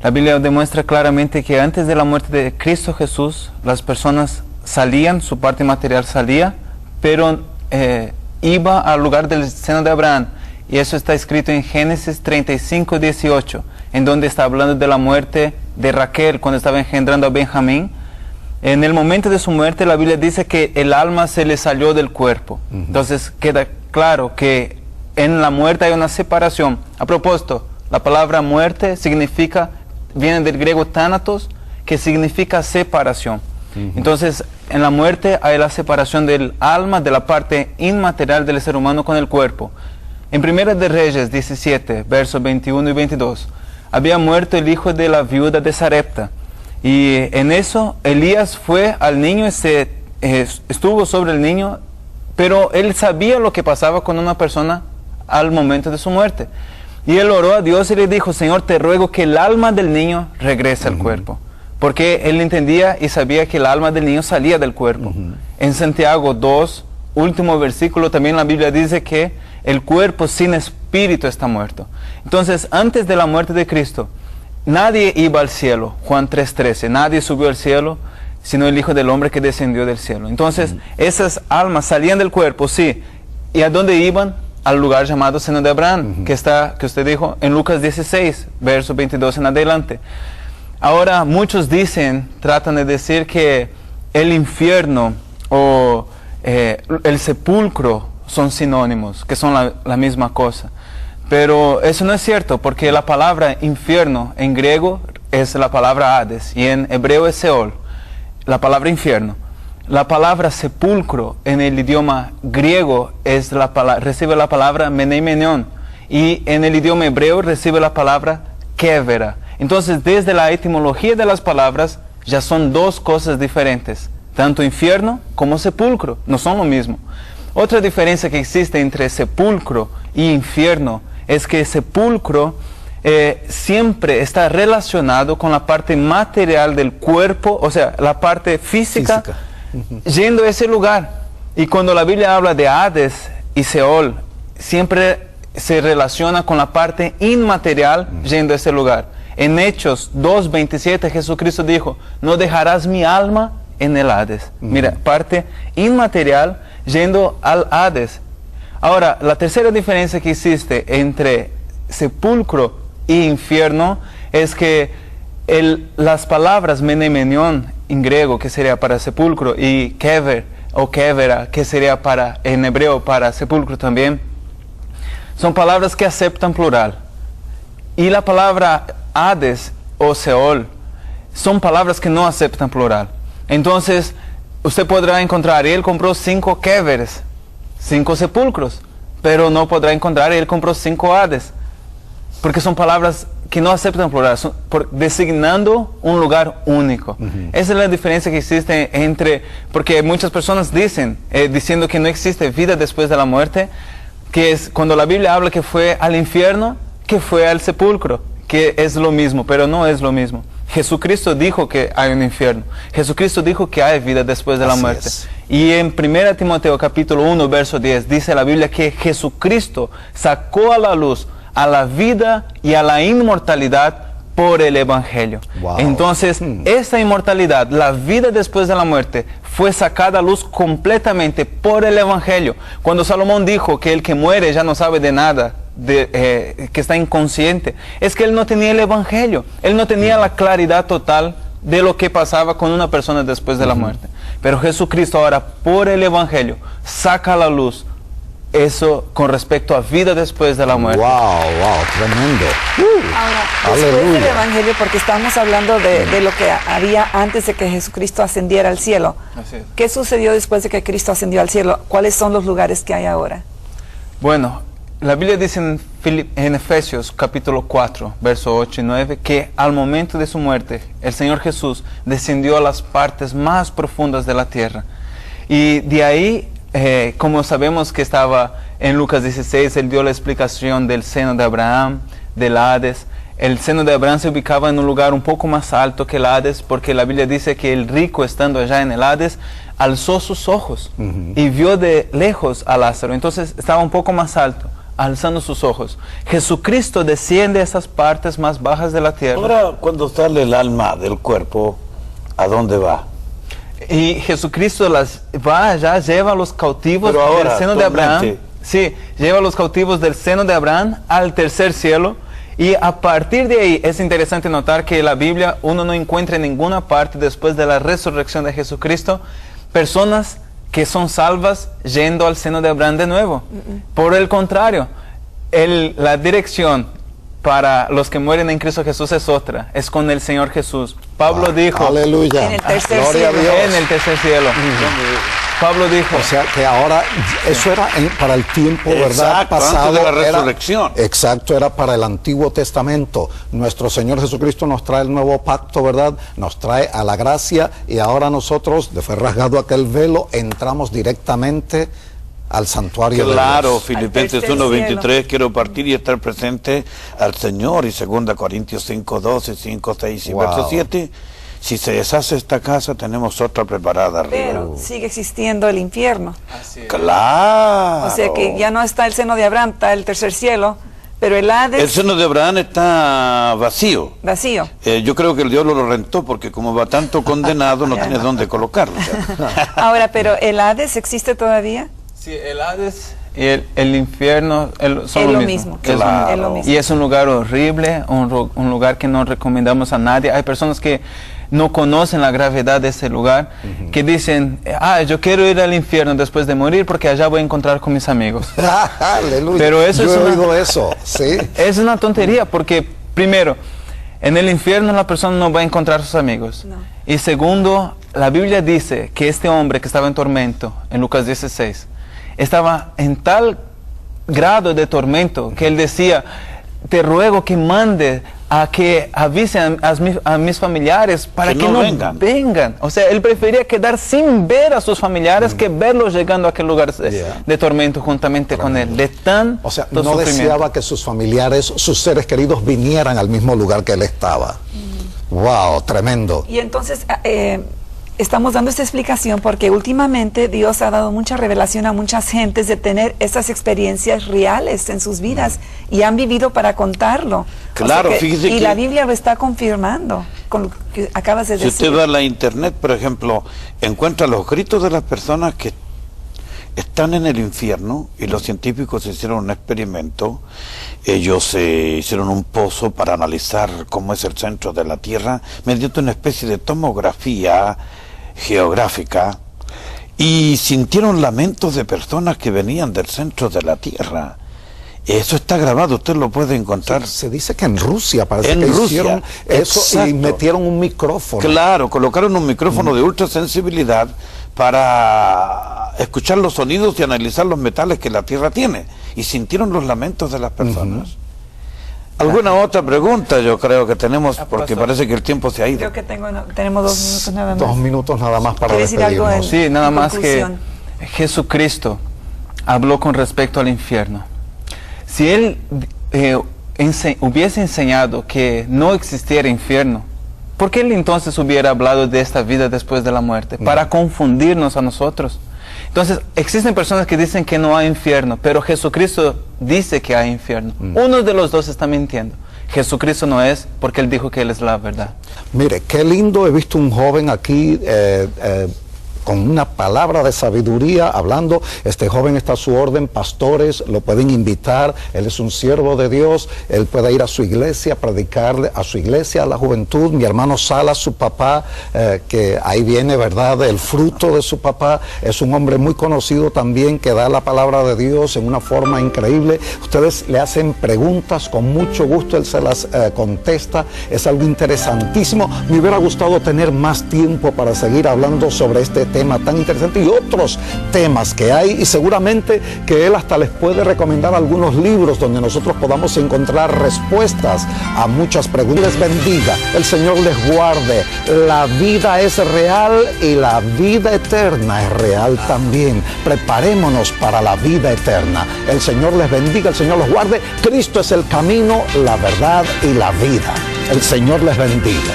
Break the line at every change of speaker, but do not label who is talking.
La Biblia demuestra claramente que antes de la muerte de Cristo Jesús, las personas salían, su parte material salía, pero iba al lugar del seno de Abraham. Y eso está escrito en Génesis 35, 18, en donde está hablando de la muerte de Raquel cuando estaba engendrando a Benjamín. En el momento de su muerte, la Biblia dice que el alma se le salió del cuerpo. Entonces queda claro que en la muerte hay una separación. A propósito, la palabra muerte viene del griego thanatos, que significa separación. Entonces, en la muerte hay la separación del alma, de la parte inmaterial del ser humano con el cuerpo. En Primera de Reyes 17, versos 21 y 22, había muerto el hijo de la viuda de Sarepta. Y en eso, Elías fue al niño y estuvo sobre el niño, pero él sabía lo que pasaba con una persona al momento de su muerte. Y él oró a Dios y le dijo: Señor, te ruego que el alma del niño regrese al cuerpo. Porque él entendía y sabía que el alma del niño salía del cuerpo. En Santiago 2, último versículo, también la Biblia dice que el cuerpo sin espíritu está muerto. Entonces, antes de la muerte de Cristo, nadie iba al cielo. Juan 3:13, nadie subió al cielo, sino el Hijo del Hombre que descendió del cielo. Entonces, esas almas salían del cuerpo, sí. ¿Y a dónde iban? Al lugar llamado seno de Abraham, que usted dijo en Lucas 16, verso 22 en adelante. Ahora, muchos tratan de decir que el infierno o el sepulcro son sinónimos, que son la misma cosa. Pero eso no es cierto, porque la palabra infierno en griego es la palabra Hades y en hebreo es Seol, la palabra infierno. La palabra sepulcro en el idioma griego recibe la palabra meneimenion, y en el idioma hebreo recibe la palabra kevera. Entonces, desde la etimología de las palabras, ya son dos cosas diferentes. Tanto infierno como sepulcro, no son lo mismo. Otra diferencia que existe entre sepulcro y infierno es que sepulcro siempre está relacionado con la parte material del cuerpo, o sea, la parte física. Yendo a ese lugar. Y cuando la Biblia habla de Hades y Seol, siempre se relaciona con la parte inmaterial yendo a ese lugar. En Hechos 2:27 Jesucristo dijo: no dejarás mi alma en el Hades. Mira, parte inmaterial yendo al Hades. Ahora, la tercera diferencia que existe entre sepulcro y infierno es que las palabras menemenion en griego, que sería para sepulcro, y kever o kevera, que sería en hebreo para sepulcro también, son palabras que aceptan plural. Y la palabra Hades o Seol son palabras que no aceptan plural. Entonces, usted podrá encontrar, él compró 5 keveres, 5 sepulcros, pero no podrá encontrar, él compró 5 Hades, porque son palabras que no aceptan plural, designando un lugar único. Esa es la diferencia que existe porque muchas personas diciendo que no existe vida después de la muerte, que es cuando la Biblia habla que fue al infierno, que fue al sepulcro, que es lo mismo, pero no es lo mismo. Jesucristo dijo que hay un infierno. Jesucristo dijo que hay vida después de la muerte. Y en 1 Timoteo capítulo 1, verso 10, dice la Biblia que Jesucristo sacó a la luz a la vida y a la inmortalidad por el Evangelio. Entonces, esta inmortalidad, la vida después de la muerte, fue sacada a luz completamente por el Evangelio. Cuando Salomón dijo que el que muere ya no sabe de nada, que está inconsciente, es que él no tenía el Evangelio, él no tenía la claridad total de lo que pasaba con una persona después de la muerte. Pero Jesucristo ahora, por el Evangelio, saca a la luz eso con respecto a vida después de la muerte.
Tremendo.
Ahora, después del Evangelio, porque estamos hablando de lo que había antes de que Jesucristo ascendiera al cielo.
Así es.
¿Qué sucedió después de que Cristo ascendió al cielo? ¿Cuáles son los lugares que hay ahora?
Bueno, la Biblia dice en Efesios capítulo 4, verso 8 y 9, que al momento de su muerte, el Señor Jesús descendió a las partes más profundas de la tierra. Y de ahí, como sabemos que estaba en Lucas 16, él dio la explicación del seno de Abraham, del Hades. El seno de Abraham se ubicaba en un lugar un poco más alto que el Hades, porque la Biblia dice que el rico, estando allá en el Hades, alzó sus ojos y vio de lejos a Lázaro. Entonces estaba un poco más alto. alzando sus ojos. Jesucristo desciende a esas partes más bajas de la tierra.
Ahora, cuando sale el alma del cuerpo, ¿a dónde va?
Y Jesucristo las va allá, lleva a los cautivos
ahora,
del seno de Abraham. Sí, lleva a los cautivos del seno de Abraham al tercer cielo. Y a partir de ahí es interesante notar que en la Biblia uno no encuentra en ninguna parte después de la resurrección de Jesucristo personas que son salvas yendo al seno de Abraham de nuevo. Por el contrario, la dirección para los que mueren en Cristo Jesús es otra, es con el Señor Jesús. Pablo dijo,
aleluya,
en el tercer
gloria
cielo.
a Dios.
En el tercer cielo. Pablo dijo,
O sea que ahora eso era para el tiempo, ¿verdad?
Exacto, antes de la resurrección.
Exacto, era para el Antiguo Testamento. Nuestro Señor Jesucristo nos trae el nuevo pacto, ¿verdad? Nos trae a la gracia y ahora nosotros, de fue rasgado aquel velo, entramos directamente al santuario de
Claro,
Dios.
Filipenses
tercer
1:23, quiero partir y estar presente al Señor, y 2 Corintios 5:12, 5:6 y
Wow.
verso 7. Si se deshace esta casa, tenemos otra preparada arriba.
Pero sigue existiendo el infierno.
Claro.
O sea que ya no está el seno de Abraham, está el tercer cielo, pero el Hades
El seno de Abraham está vacío.
vacío.
Yo creo que el diablo lo rentó porque como va tanto condenado no tiene dónde colocarlo. O sea.
Ahora, pero el Hades existe todavía.
sí, el Hades y el infierno son
Es
lo
lo
mismo.
mismo.
Claro.
Es lo mismo.
Y es un lugar horrible, un lugar que no recomendamos a nadie. Hay personas que no conocen la gravedad de ese lugar, que dicen, yo quiero ir al infierno después de morir porque allá voy a encontrar con mis amigos.
Aleluya.
Pero eso
Yo
es
he
una-
oído eso, sí.
Es una tontería porque, primero, en el infierno la persona no va a encontrar a sus amigos.
No.
Y segundo, la Biblia dice que este hombre que estaba en tormento, en Lucas 16, estaba en tal grado de tormento que él decía, te ruego que mande a que avisen a mis familiares para
Que
que
no
no
vengan.
O sea, él prefería quedar sin ver a sus familiares que verlos llegando a aquel lugar
Yeah.
de tormento juntamente con él, de tanto
O sea, no
sufrimiento.
deseaba que sus familiares, sus seres queridos vinieran al mismo lugar que él estaba. Wow, tremendo.
Y entonces estamos dando esta explicación porque últimamente Dios ha dado mucha revelación a muchas gentes de tener estas experiencias reales en sus vidas y han vivido para contarlo.
Claro, fíjese
y
que-
la Biblia lo está confirmando con lo que acabas de
Si
decir.
usted va a la internet, por ejemplo, encuentra los gritos de las personas que están en el infierno, y los científicos hicieron un experimento. Ellos hicieron un pozo para analizar cómo es el centro de la Tierra mediante una especie de tomografía geográfica, y sintieron lamentos de personas que venían del centro de la Tierra. Eso está grabado, usted lo puede encontrar.
Se dice que en Rusia parece
En
que
Rusia,
hicieron eso y
exacto.
metieron un micrófono.
Claro, colocaron un micrófono de ultra sensibilidad para escuchar los sonidos y analizar los metales que la Tierra tiene, y sintieron los lamentos de las personas. ¿Alguna otra pregunta? Yo creo que tenemos, porque
pastor.
parece que el tiempo se ha ido.
Creo que tenemos 2 minutos nada más.
2 minutos nada más para
¿Quieres decir algo
despedirnos.
Sí, nada
en
más que
conclusión?
Jesucristo habló con respecto al infierno. Si Él hubiese enseñado que no existiera infierno, ¿por qué Él entonces hubiera hablado de esta vida después de la muerte? Para confundirnos a nosotros. Entonces, existen personas que dicen que no hay infierno, pero Jesucristo dice que hay infierno. Uno de los dos está mintiendo. Jesucristo no es, porque Él dijo que Él es la verdad.
Mire, qué lindo, he visto un joven aquí con una palabra de sabiduría hablando. Este joven está a su orden, pastores lo pueden invitar, él es un siervo de Dios, él puede ir a su iglesia, predicarle a su iglesia, a la juventud. Mi hermano Salas, su papá, que ahí viene, ¿verdad?, el fruto de su papá, es un hombre muy conocido también que da la palabra de Dios en una forma increíble. Ustedes le hacen preguntas, con mucho gusto él se las contesta, es algo interesantísimo. Me hubiera gustado tener más tiempo para seguir hablando sobre este tema tan interesante y otros temas que hay, y seguramente que él hasta les puede recomendar algunos libros donde nosotros podamos encontrar respuestas a muchas preguntas. Les bendiga, el Señor les guarde. La vida es real y la vida eterna es real también. Preparémonos para la vida eterna. El Señor les bendiga, el Señor los guarde. Cristo es el camino, la verdad y la vida. El Señor les bendiga.